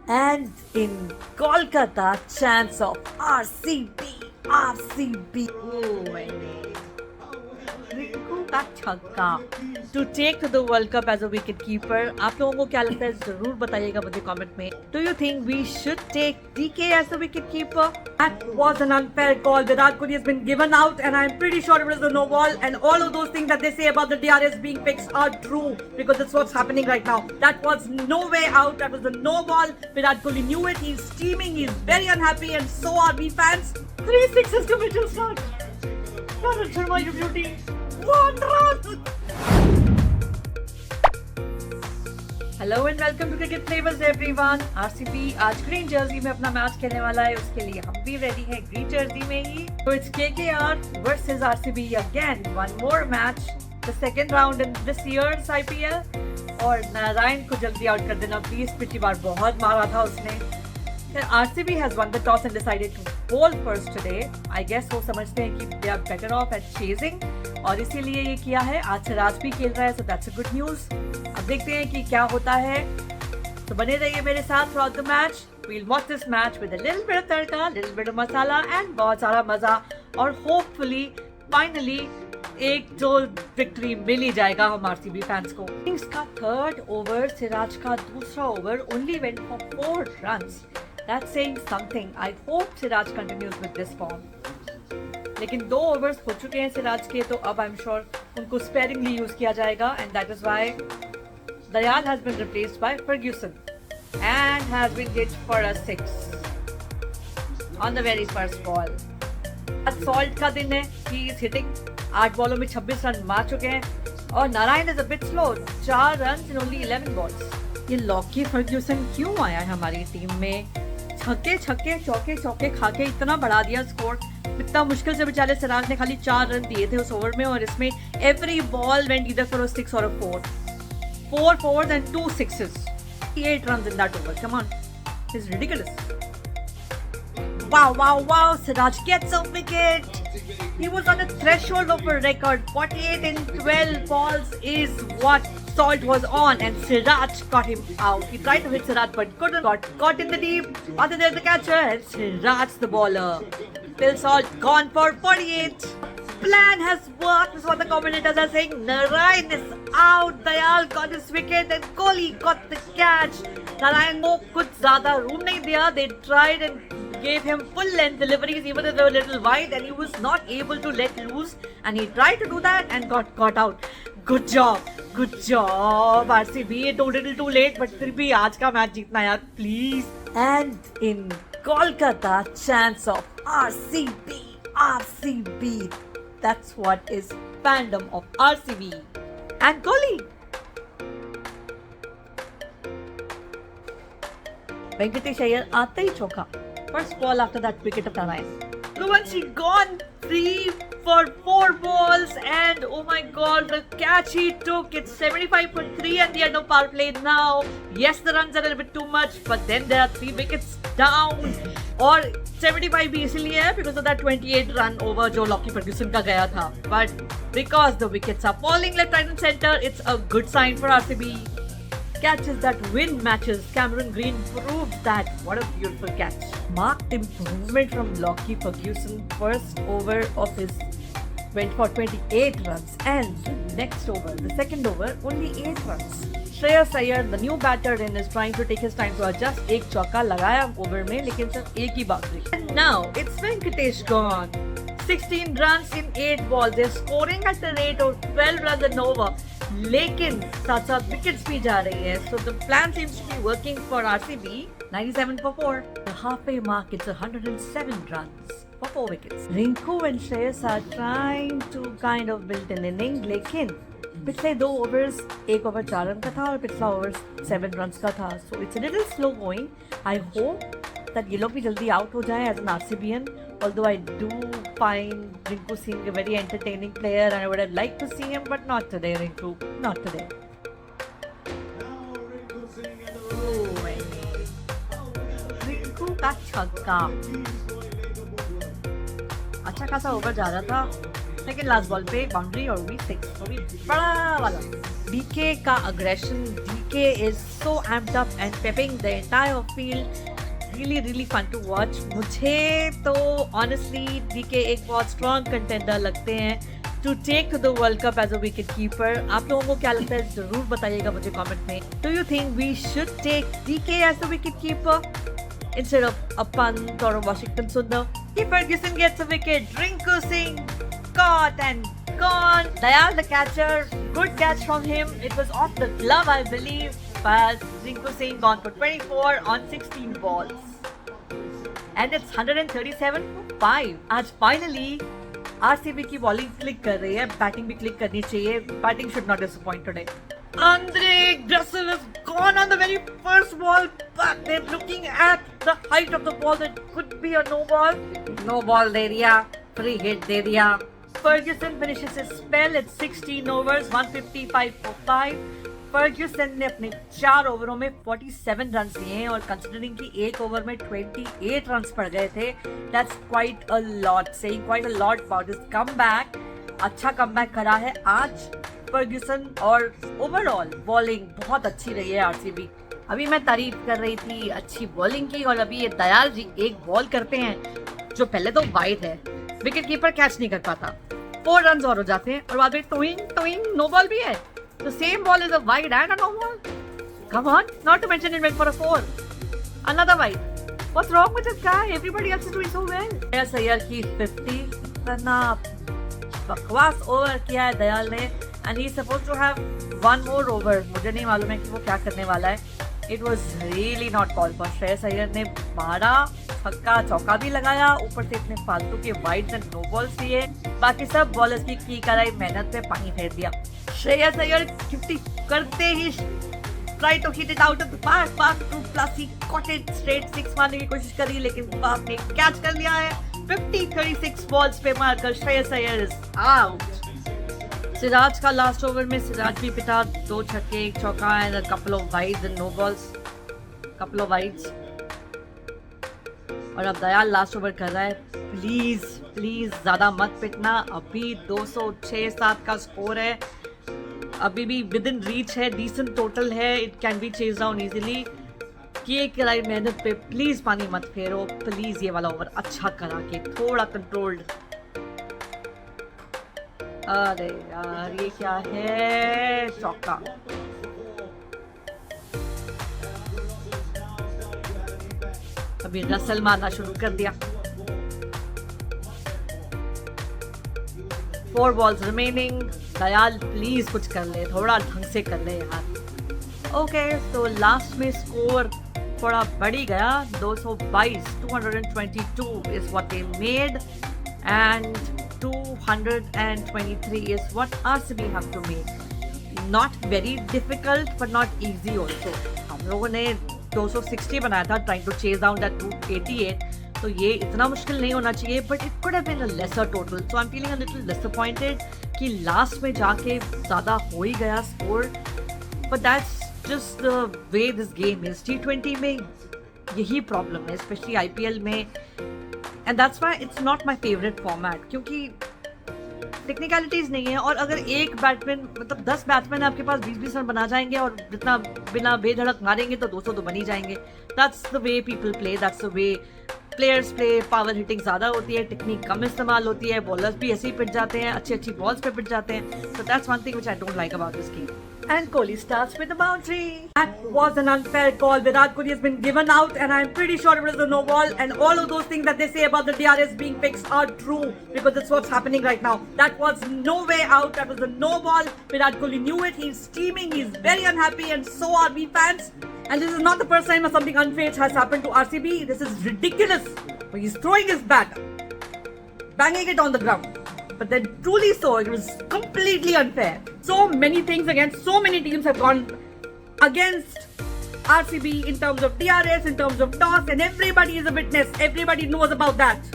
And in Kolkata, chance of RCB. Oh, my name. Rinku का छक्का to take to the world cup as a wicket keeper. आप लोगों को क्या लगता है जरूर बताइएगा मुझे कमेंट में. Do you think we should take DK as a wicket keeper? That was an unfair call. Virat Kohli has been given out and I'm pretty sure it was a no ball, and all of those things that they say about the DRS being fixed are true because that's what's happening right now. That was no way out. That was a no ball. Virat Kohli knew it. He's steaming. He's very unhappy, and so are we fans. 3 sixes to Mitchell Stark. Bharat Sharma, you beauty. One run. Hello and welcome to cricket flavours everyone. RCB आज green jersey में अपना match खेलने वाला है. उसके लिए हम भी रेडी हैं ग्रीन जर्सी में ही. तो it's KKR versus RCB again. One more match, the second round in this years IPL. और नारायण को जल्दी आउट कर देना प्लीज. पिछली बार बहुत मारा था उसने. RCB has won the toss and decided to bowl first today. I guess वो समझते हैं कि they are better off at chasing और इसीलिए ये किया है. आज सिराज भी खेल रहा है, so that's a good news. अब देखते हैं कि क्या होता है. तो बने रहिए मेरे साथ throughout the match. We'll watch this match with a little bit of tadka, little bit of masala and बहुत सारा मजा. और होपफुली फाइनली एक जो विक्ट्री मिल ही जाएगा हम आरसीबी फैंस को. किंग्स का थर्ड ओवर, सिराज का दूसरा over only went for 4 runs. That's saying something. I hope Siraj continues with this form. लेकिन 2 ओवर्स हो चुके हैं सिराज के, तो अब आई एम श्योर उनको स्पेयरिंगली यूज किया जाएगा. And that is why Dayal has been replaced by Ferguson and has been hit for a 6 on the very first ball. आज सॉल्ट का दिन है. He is hitting. 8 बॉलों में 26 रन मार चुके हैं. और Narayan is a bit slow. 4 run in only 11 balls. ये लॉकी फर्ग्यूसन क्यों आया है हमारी टीम में? छक्के छक्के चौके चौके खा के इतना बढ़ा दिया स्कोर. इतना मुश्किल से बेचारे सिराज ने खाली 4 रन दिए थे उस ओवर में, और इसमें every ball went either for a 6 और अ 4. 4 fours and 2 sixes. 8 runs in that over. Come on, it's ridiculous. Wow! Siraj gets a wicket. He was on the threshold of a record. 48 in 12 balls is what Salt was on, and Siraj got him out. He tried to hit Siraj but couldn't. Got caught in the deep. Other there's the catcher, and Siraj the bowler. Phil Salt gone for 48. Plan has worked, is what the commentators are saying. Narayan is out. Dayal got his wicket and Kohli got the catch. Narayan को कुछ ज़्यादा room नहीं दिया. They tried and gave him full length deliveries even though they were a little wide, and he was not able to let loose, and he tried to do that and got caught out. Good job RCB. Too little too late, but फिर भी आज का match जीतना यार please. And in Kolkata, chance of RCB. That's what is fandom of RCB and Kohli. Venkatesh Iyer आते ही चौका. First ball after that wicket of Narayan. Raghuvanshi gone 3 for 4 balls, and oh my god, the catch he took. It's 75.3 and the end of power play now. Yes, the runs are a little bit too much, but then there are 3 wickets down. और 75 भी इसलिए है because of that 28 run over जो Lockie Ferguson का गया था. But because the wickets are falling left, right and center, it's a good sign for RCB. Catches that win matches. Cameron Green proved that. What a beautiful catch. Marked improvement from Lockie Ferguson. First over of his went for 28 runs, and next over, the second over, only 8 runs. Shreyas Iyer, the new batter in, is trying to take his time to adjust. एक चौका लगाया over में, लेकिन सिर्फ एक ही boundary. And now it's Venkatesh gone. 16 runs in 8 balls. They're scoring at the rate of 12 runs an over. लेकिन साथ साथ विकेट्स भी जा रही है. So the plan seems to be working for RCB. 97 for 4. The halfway mark, it's 107 runs for 4 wickets. Rinku and Shreyas are trying to kind of build an inning, लेकिन पिछले 2 overs, एक ओवर 4 रन का था और पिछला over 7 runs का था. So it's a little slow going. I hope that ये लोग भी जल्दी आउट हो जाए as an RCBian. Although I do find Rinku Singh a very entertaining player, and I would have liked to see him, but not today, Rinku. Not today. Rinku का छक्का. अच्छा खासा ओवर जा रहा था, लेकिन लास्ट बॉल पे boundary और भी 6, वो भी बड़ा वाला. डीके का aggression. DK is so amped up and pepping the entire field. Really fun to watch. मुझे तो honestly DK एक बहुत strong contender लगते हैं to take to the World Cup as a wicket keeper. आप लोगों को क्या लगता है जरूर बताइएगा मुझे कमेंट में. Do you think we should take DK as the wicket keeper instead of a Pant or a Washington Sundar? If Ferguson gets a wicket, Rinku Singh caught and gone. Dayal the catcher, good catch from him. It was off the glove I believe, but Rinku Singh gone for 24 on 16 balls. And it's 137 for 5. आज finally RCB की bowling click कर रही है, batting भी click करनी चाहिए. Batting should not disappoint today. Andre Russell has gone on the very first ball, but they're looking at the height of the ball. It could be a no ball. No ball दे दिया, free hit दे दिया. Ferguson finishes his spell at 16 overs, 155 for 5. Fergusson ने अपने 4 ओवरों में 47 run दिए हैं और considering कि एक ओवर में 28 रन पड़ गए थे, that's quite a lot, saying quite a lot about his comeback. अच्छा कमबैक करा है आज फर्ग्यूसन और ओवरऑल बॉलिंग बहुत अच्छी रही है आरसीबी. अभी मैं तारीफ कर रही थी अच्छी बॉलिंग की और अभी ये दयाल जी एक बॉल करते हैं जो पहले तो वाइड है, विकेट कीपर कैच नहीं कर पाता, 4 रन और हो जाते हैं और बाद में टोइंग नो बॉल भी है. The same ball is a wide and a no ball. Come on, not to mention it went for a 4. Another wide. What's wrong with this guy? Everybody else is doing so well. Yes, Ayyar की 50. इतना बकवास over किया है दयाल ने and he's supposed to have one more over. मुझे नहीं मालूम है कि वो क्या करने वाला है. It was really not called for. Shreyas Iyer ने मारा, छक्का चौका भी लगाया, ऊपर से इतने फालतू के वाइड्स एंड नो बॉल्स दिए. बाकी सब बॉलर्स की कराई मेहनत पे पानी फेर दिया. श्रेयस अय्यर 50 करते ही try to hit it out of the park to plus he caught it straight 6 मारने की कोशिश करी लेकिन पार्क ने कैच कर लिया है. 36 बॉल्स पे मारकर श्रेयस अय्यर इज आउट. सिराज का लास्ट ओवर में सिराज भी पिटा, 2 छक्के 1 चौका and a couple of wides and no balls, couple of wides. और अब दयाल लास्ट ओवर कर रहा है. प्लीज ज्यादा मत पिटना, अभी 206-7 का स्कोर है, अभी भी विद इन रीच है, डिसेंट टोटल है, it can be chase down easily. किए कराई मेहनत पे प्लीज पानी मत फेरो, प्लीज ये वाला ओवर अच्छा करा के थोड़ा कंट्रोल्ड. अरे यार ये क्या है, चौका. अभी रसल मारना शुरू कर दिया. 4 balls remaining. दयाल प्लीज कुछ कर ले, थोड़ा ढंग से कर ले यार. ओके तो लास्ट में स्कोर थोड़ा बढ़ ही गया, 222 222 is what they made and 223 is what RCB have to make. Not very difficult but not easy also. हम लोगों ने 260 बनाया था trying to chase down that 288, तो ये इतना मुश्किल नहीं होना चाहिए, but it could have been a lesser total. So I'm feeling a little disappointed कि लास्ट में जाके ज़्यादा हो ही गया score, but that's just the way this game is. T20 में यही प्रॉब्लम है, स्पेशली IPL में, and that's why it's not my favorite format, क्योंकि टेक्निकलिटीज नहीं है. और अगर एक बैट्समैन मतलब 10 बैट्समैन आपके पास 20-20 रन बना जाएंगे और जितना बिना बेधड़क मारेंगे तो 200 तो बन ही जाएंगे. That's the way people play, that's the way players play. Power hitting ज़्यादा होती है, टेक्निक कम इस्तेमाल होती है, बॉलर्स भी ऐसे ही पिट जाते हैं, अच्छी बॉल्स पे पिट जाते हैं. So that's one thing which I don't like about this game. And Kohli starts with a boundary. That was an unfair call. Virat Kohli has been given out and I'm pretty sure it was a no ball, and all of those things that they say about the DRS being fixed are true because that's what's happening right now. That was no way out. That was a no ball. Virat Kohli knew it. He's steaming. He's very unhappy and so are we fans. And this is not the first time that something unfair has happened to RCB. This is ridiculous. He's throwing his bat, banging it on the ground. But then truly so, it was completely unfair. So many things against so many teams have gone against RCB in terms of DRS, in terms of toss, and everybody is a witness. Everybody knows about that.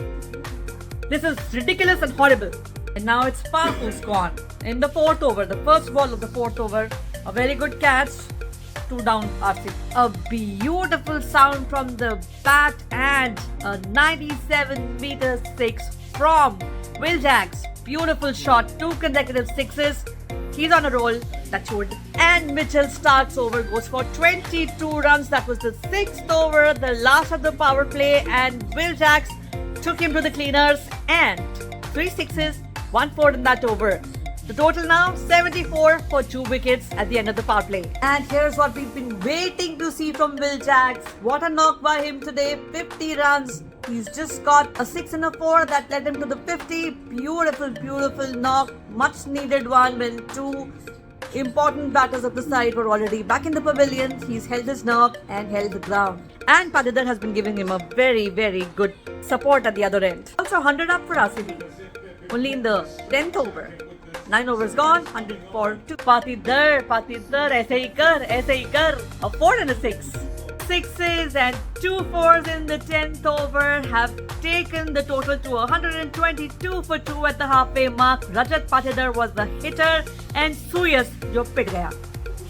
This is ridiculous and horrible. And now it's Park who's gone. In the 4th over, the first ball of the 4th over, a very good catch, 2 down RCB. A beautiful sound from the bat and a 97m6 from Will Jacks. Beautiful shot, 2 consecutive sixes. He's on a roll. touchwood. And Mitchell Stark's over goes for 22 runs. That was the 6th over, the last of the power play, and Will Jacks took him to the cleaners and 3 sixes, 1 4 in that over. The total now 74 for 2 wickets at the end of the power play. And here's what we've been waiting to see from Will Jacks. What a knock by him today, 50 runs. He's just got a 6 and a 4 that led him to the 50. Beautiful, beautiful knock. Much needed one when 2 important batters of the side were already back in the pavilion. He's held his knock and held the ground. And Patidar has been giving him a very, very good support at the other end. Also 100 up for RCB. Only in the 10th over. 9 overs gone, 100 for 2. Patidar, aise hi kar. A 4 and a 6. 6s and 2 4s in the 10th over have taken the total to 122 for 2 at the halfway mark. Rajat Patidar was the hitter and Suyas jo pit gaya.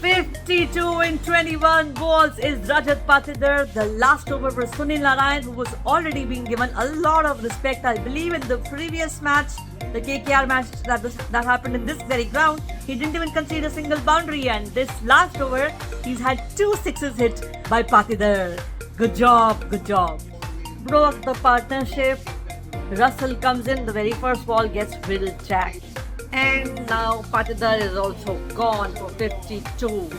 52 in 21 balls is Rajat Patidar. The last over was Sunil Narayan, who was already being given a lot of respect. I believe in the previous match, the KKR match that happened in this very ground, he didn't even concede a single boundary, and this last over, he's had 2 sixes hit by Patidar. Good job, good job. Broke the partnership. Russell comes in, the very first ball gets Will Jack. And now Patidar is also gone for 52.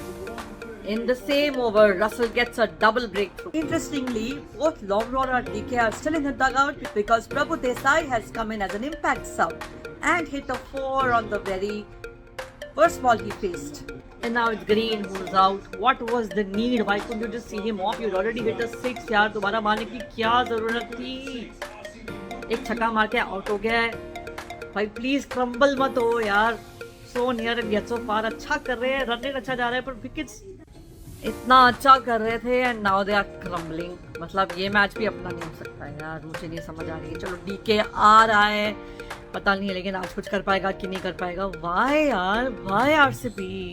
In the same over, Russell gets a double breakthrough. Interestingly, both Lomrod and DK are still in the dugout because Prabhu Desai has come in as an impact sub and hit a 4 on the very first ball he faced. And now it's Green who's out. What was the need? Why couldn't you just see him off? You'd already hit a 6 यार. दोबारा मारने की क्या जरूरत थी? एक छक्का मार के आउट हो गया है. भाई प्लीज क्रम्बल मत हो यार. So near and yet so far. अच्छा कर रहे हैं, रन रेट अच्छा जा रहा है, पर विकेट्स इतना अच्छा कर रहे थे and now they are crumbling. मतलब ये मैच भी अपना नहीं हो सकता है यार. मुझे नहीं समझ आ रही है. चलो डीके आ रहा है, पता नहीं है, लेकिन आज कुछ कर पाएगा कि नहीं कर पाएगा. वाई यार, वाई आरसीबी.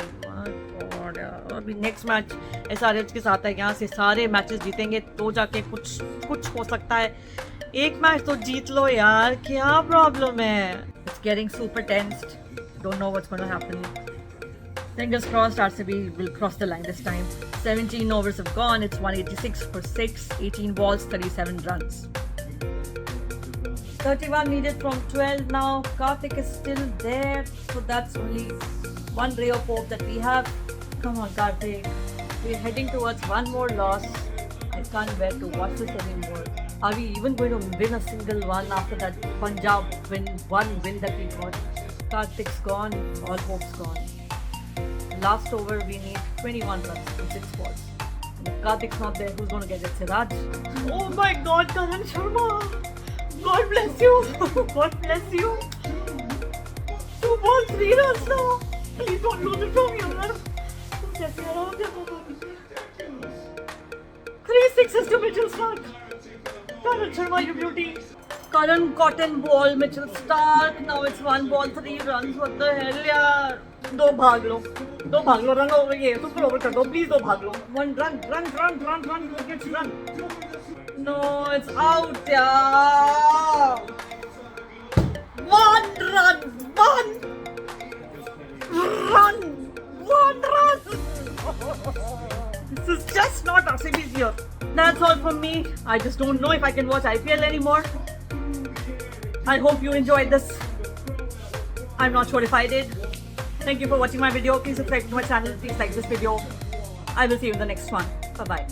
अभी नेक्स्ट मैच एसआरएच के साथ है. यहाँ से सारे मैचेस जीतेंगे तो जाके कुछ हो सकता है. एक मैच तो जीत लो यार, क्या प्रॉब्लम है? It's getting super tensed. Don't know what's gonna happen. Fingers crossed RCB will cross the line this time. 17 overs have gone. It's 186 for 6, 18 balls, 37 runs. 31 needed from 12 now. Karthik is still there, so that's only one ray of hope that we have. Come on, Karthik. We're heading towards one more loss. I can't bear to watch this anymore. Are we even going to win a single one after that Punjab one win that we got? Karthik's gone. All hope's gone. Last over, we need 21 runs from 6 balls. And if Karthik's not there, who's going to get it? Siraj? Oh my God, Karan Sharma! God bless you! God bless you! 2 balls, 3 runs now! Please don't lose it from here! 3 sixes to Mitchell Stark! Karan Sharma, you beauty! Karan cotton ball, Mitchell Stark. Now it's 1 ball, 3 runs. What the hell, yaar? दो भाग लो, run over, ये super over कर दो, please 2 भाग लो. 1 run, wickets run. No, it's out, yaar. 1 run. This is just not RCB's year. That's all from me. I just don't know if I can watch IPL anymore. I hope you enjoyed this. I'm not sure if I did. Thank you for watching my video. Please subscribe to my channel. Please like this video. I will see you in the next one. Bye-bye.